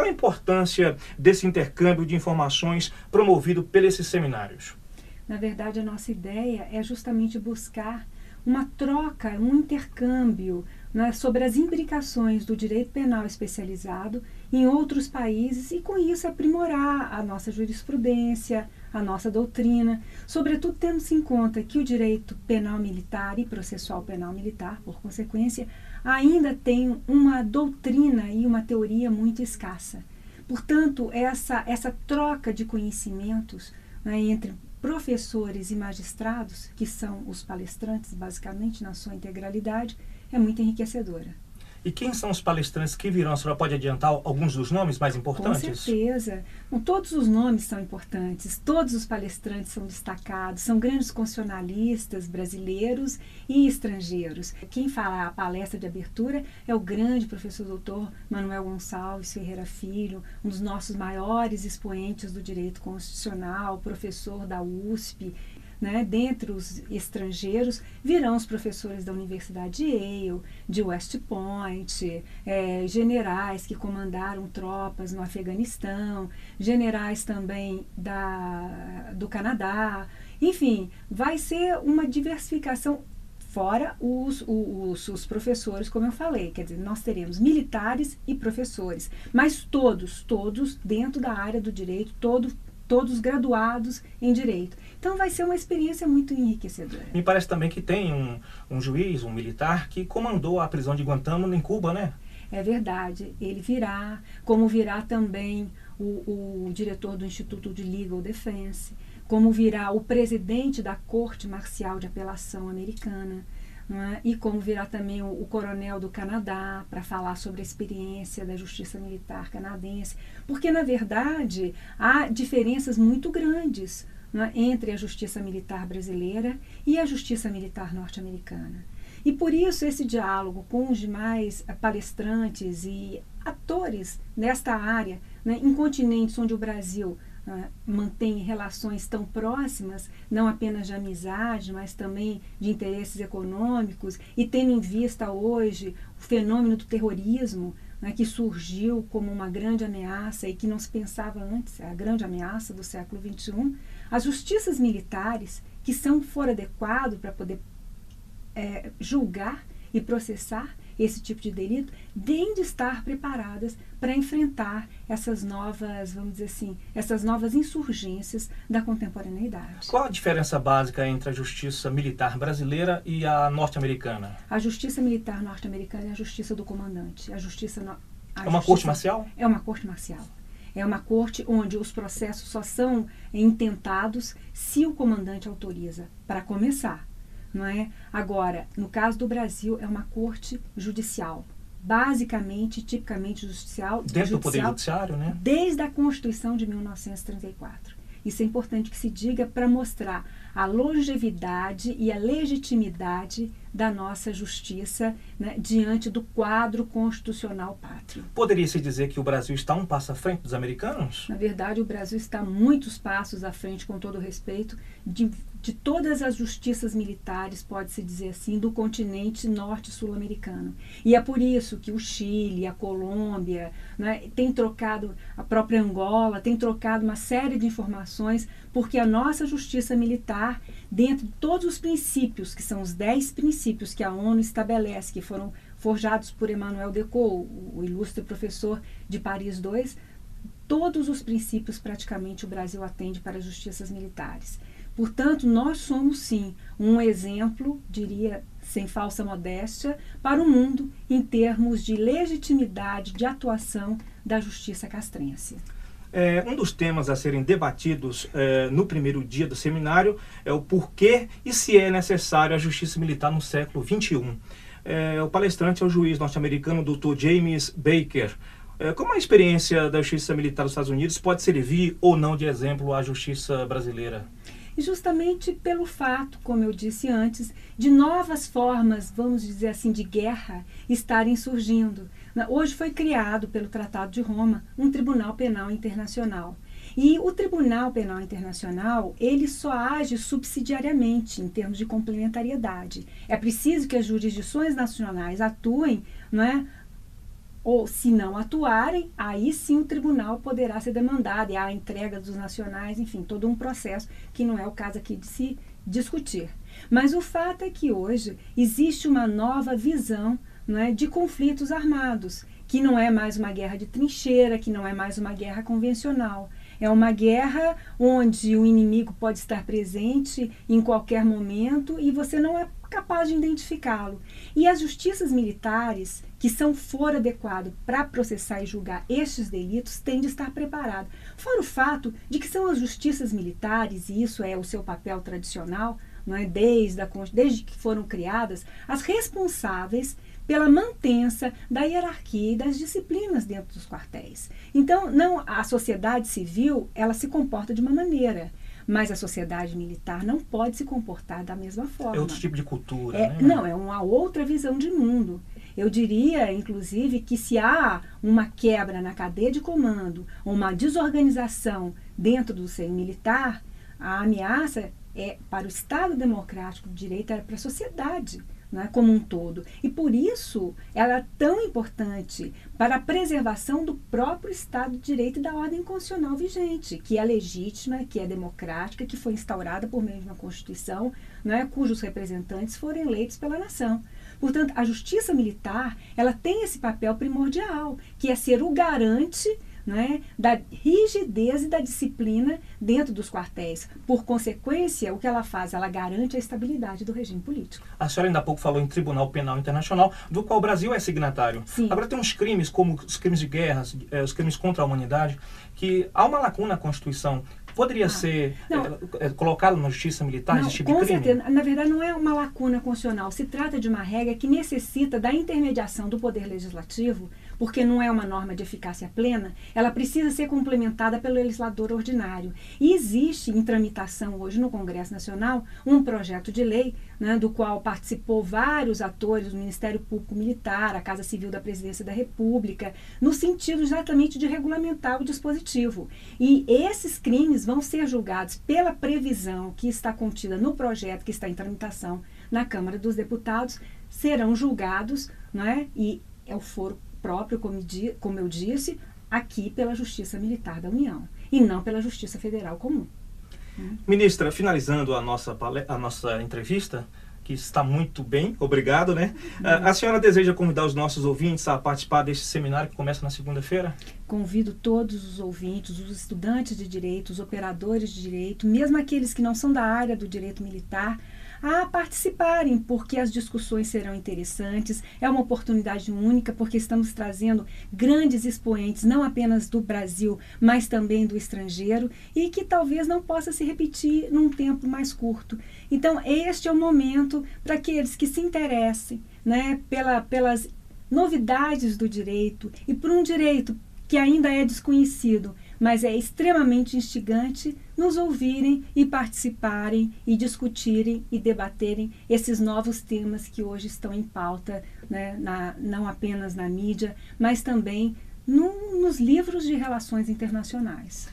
a importância desse intercâmbio de informações promovido pelos seminários? Na verdade, a nossa ideia é justamente buscar uma troca, um intercâmbio, né, sobre as implicações do direito penal especializado em outros países e, com isso, aprimorar a nossa jurisprudência, a nossa doutrina, sobretudo tendo-se em conta que o direito penal militar e processual penal militar, por consequência, ainda tem uma doutrina e uma teoria muito escassa. Portanto, essa troca de conhecimentos, né, entre professores e magistrados, que são os palestrantes, basicamente, na sua integralidade, é muito enriquecedora. E quem são os palestrantes que virão? A senhora pode adiantar alguns dos nomes mais importantes? Com certeza. Bom, todos os nomes são importantes, todos os palestrantes são destacados, são grandes constitucionalistas brasileiros e estrangeiros. Quem fará a palestra de abertura é o grande professor doutor Manuel Gonçalves Ferreira Filho, um dos nossos maiores expoentes do direito constitucional, professor da USP. Né, dentre os estrangeiros virão os professores da Universidade de Yale, de West Point, generais que comandaram tropas no Afeganistão, generais também do Canadá. Enfim, vai ser uma diversificação, fora os professores, como eu falei. Quer dizer, nós teremos militares e professores, mas todos dentro da área do direito, todos graduados em Direito. Então vai ser uma experiência muito enriquecedora. Me parece também que tem um juiz, um militar, que comandou a prisão de Guantánamo em Cuba, né? É verdade. Ele virá, como virá também o diretor do Instituto de Legal Defense, como virá o presidente da Corte Marcial de Apelação Americana, né? E como virá também o coronel do Canadá para falar sobre a experiência da justiça militar canadense, porque, na verdade, há diferenças muito grandes, né, entre a justiça militar brasileira e a justiça militar norte-americana. E, por isso, esse diálogo com os demais palestrantes e atores nesta área, né, em continentes onde o Brasil mantém relações tão próximas, não apenas de amizade, mas também de interesses econômicos, e tendo em vista hoje o fenômeno do terrorismo, né, que surgiu como uma grande ameaça e que não se pensava antes, a grande ameaça do século XXI, as justiças militares, que são fora adequado para poder julgar e processar esse tipo de delito, têm de estar preparadas para enfrentar essas novas, vamos dizer assim, essas novas insurgências da contemporaneidade. Qual a diferença básica entre a justiça militar brasileira e a norte-americana? A justiça militar norte-americana é a justiça do comandante. É uma corte marcial? É uma corte marcial. É uma corte onde os processos só são intentados se o comandante autoriza, para começar. Não é? Agora, no caso do Brasil, é uma corte judicial, basicamente, tipicamente judicial. Dentro do Poder Judiciário, né? Desde a Constituição de 1934. Isso é importante que se diga para mostrar a longevidade e a legitimidade da nossa justiça, né, diante do quadro constitucional pátrio. Poderia-se dizer que o Brasil está um passo à frente dos americanos? Na verdade, o Brasil está muitos passos à frente, com todo o respeito, de todas as justiças militares, pode-se dizer assim, do continente norte sul-americano. E é por isso que o Chile, a Colômbia, né, tem trocado, a própria Angola, tem trocado uma série de informações, porque a nossa justiça militar, dentro de todos os princípios, que são os 10 princípios que a ONU estabelece, que foram forjados por Emmanuel Decaux, o ilustre professor de Paris II, todos os princípios praticamente o Brasil atende para as justiças militares. Portanto, nós somos, sim, um exemplo, diria, sem falsa modéstia, para o mundo em termos de legitimidade de atuação da justiça castrense. Um dos temas a serem debatidos no primeiro dia do seminário é o porquê e se é necessário a justiça militar no século XXI. O palestrante é o juiz norte-americano Dr. James Baker. Como a experiência da justiça militar dos Estados Unidos pode servir ou não de exemplo à justiça brasileira? E justamente pelo fato, como eu disse antes, de novas formas, vamos dizer assim, de guerra estarem surgindo. Hoje foi criado pelo Tratado de Roma um Tribunal Penal Internacional. E o Tribunal Penal Internacional, ele só age subsidiariamente, em termos de complementariedade. É preciso que as jurisdições nacionais atuem, não é, ou se não atuarem, aí sim o tribunal poderá ser demandado, e há a entrega dos nacionais, enfim, todo um processo que não é o caso aqui de se discutir. Mas o fato é que hoje existe uma nova visão, não é, de conflitos armados, que não é mais uma guerra de trincheira, que não é mais uma guerra convencional. É uma guerra onde o inimigo pode estar presente em qualquer momento e você não é capaz de identificá-lo. E as justiças militares, que são foro adequado para processar e julgar estes delitos, têm de estar preparadas. Fora o fato de que são as justiças militares, e isso é o seu papel tradicional, não é? Desde que foram criadas, as responsáveis pela mantença da hierarquia e das disciplinas dentro dos quartéis. Então, não, a sociedade civil, ela se comporta de uma maneira, mas a sociedade militar não pode se comportar da mesma forma. É outro tipo de cultura, né? Não, é uma outra visão de mundo. Eu diria, inclusive, que se há uma quebra na cadeia de comando, uma desorganização dentro do seio militar, a ameaça é para o Estado democrático de direito, é para a sociedade, não é, como um todo. E por isso ela é tão importante para a preservação do próprio Estado de Direito e da ordem constitucional vigente, que é legítima, que é democrática, que foi instaurada por meio de uma Constituição, não é, cujos representantes foram eleitos pela nação. Portanto, a justiça militar, ela tem esse papel primordial, que é ser o garante, né, da rigidez e da disciplina dentro dos quartéis. Por consequência, o que ela faz? Ela garante a estabilidade do regime político. A senhora ainda há pouco falou em Tribunal Penal Internacional, do qual o Brasil é signatário. Sim. Agora tem uns crimes, como os crimes de guerra, os crimes contra a humanidade, que há uma lacuna na Constituição. Poderia ser colocado na justiça militar esse tipo de crime? Com certeza. Na verdade, não é uma lacuna constitucional. Se trata de uma regra que necessita da intermediação do Poder Legislativo, porque não é uma norma de eficácia plena, ela precisa ser complementada pelo legislador ordinário. E existe em tramitação hoje no Congresso Nacional um projeto de lei, né, do qual participou vários atores, o Ministério Público Militar, a Casa Civil da Presidência da República, no sentido exatamente de regulamentar o dispositivo. E esses crimes vão ser julgados pela previsão que está contida no projeto que está em tramitação na Câmara dos Deputados, serão julgados, não é? E é o foro próprio, como eu disse, aqui pela Justiça Militar da União, e não pela Justiça Federal Comum. Ministra, finalizando a nossa entrevista, que está muito bem, obrigado, né? A senhora deseja convidar os nossos ouvintes a participar deste seminário que começa na segunda-feira? Convido todos os ouvintes, os estudantes de direito, os operadores de direito, mesmo aqueles que não são da área do direito militar, a participarem, porque as discussões serão interessantes. É uma oportunidade única, porque estamos trazendo grandes expoentes, não apenas do Brasil, mas também do estrangeiro, e que talvez não possa se repetir num tempo mais curto. Então, este é o momento para aqueles que se interessem, né, pelas novidades do direito, e por um direito que ainda é desconhecido, mas é extremamente instigante, nos ouvirem e participarem e discutirem e debaterem esses novos temas que hoje estão em pauta, né, não apenas na mídia, mas também nos livros de relações internacionais.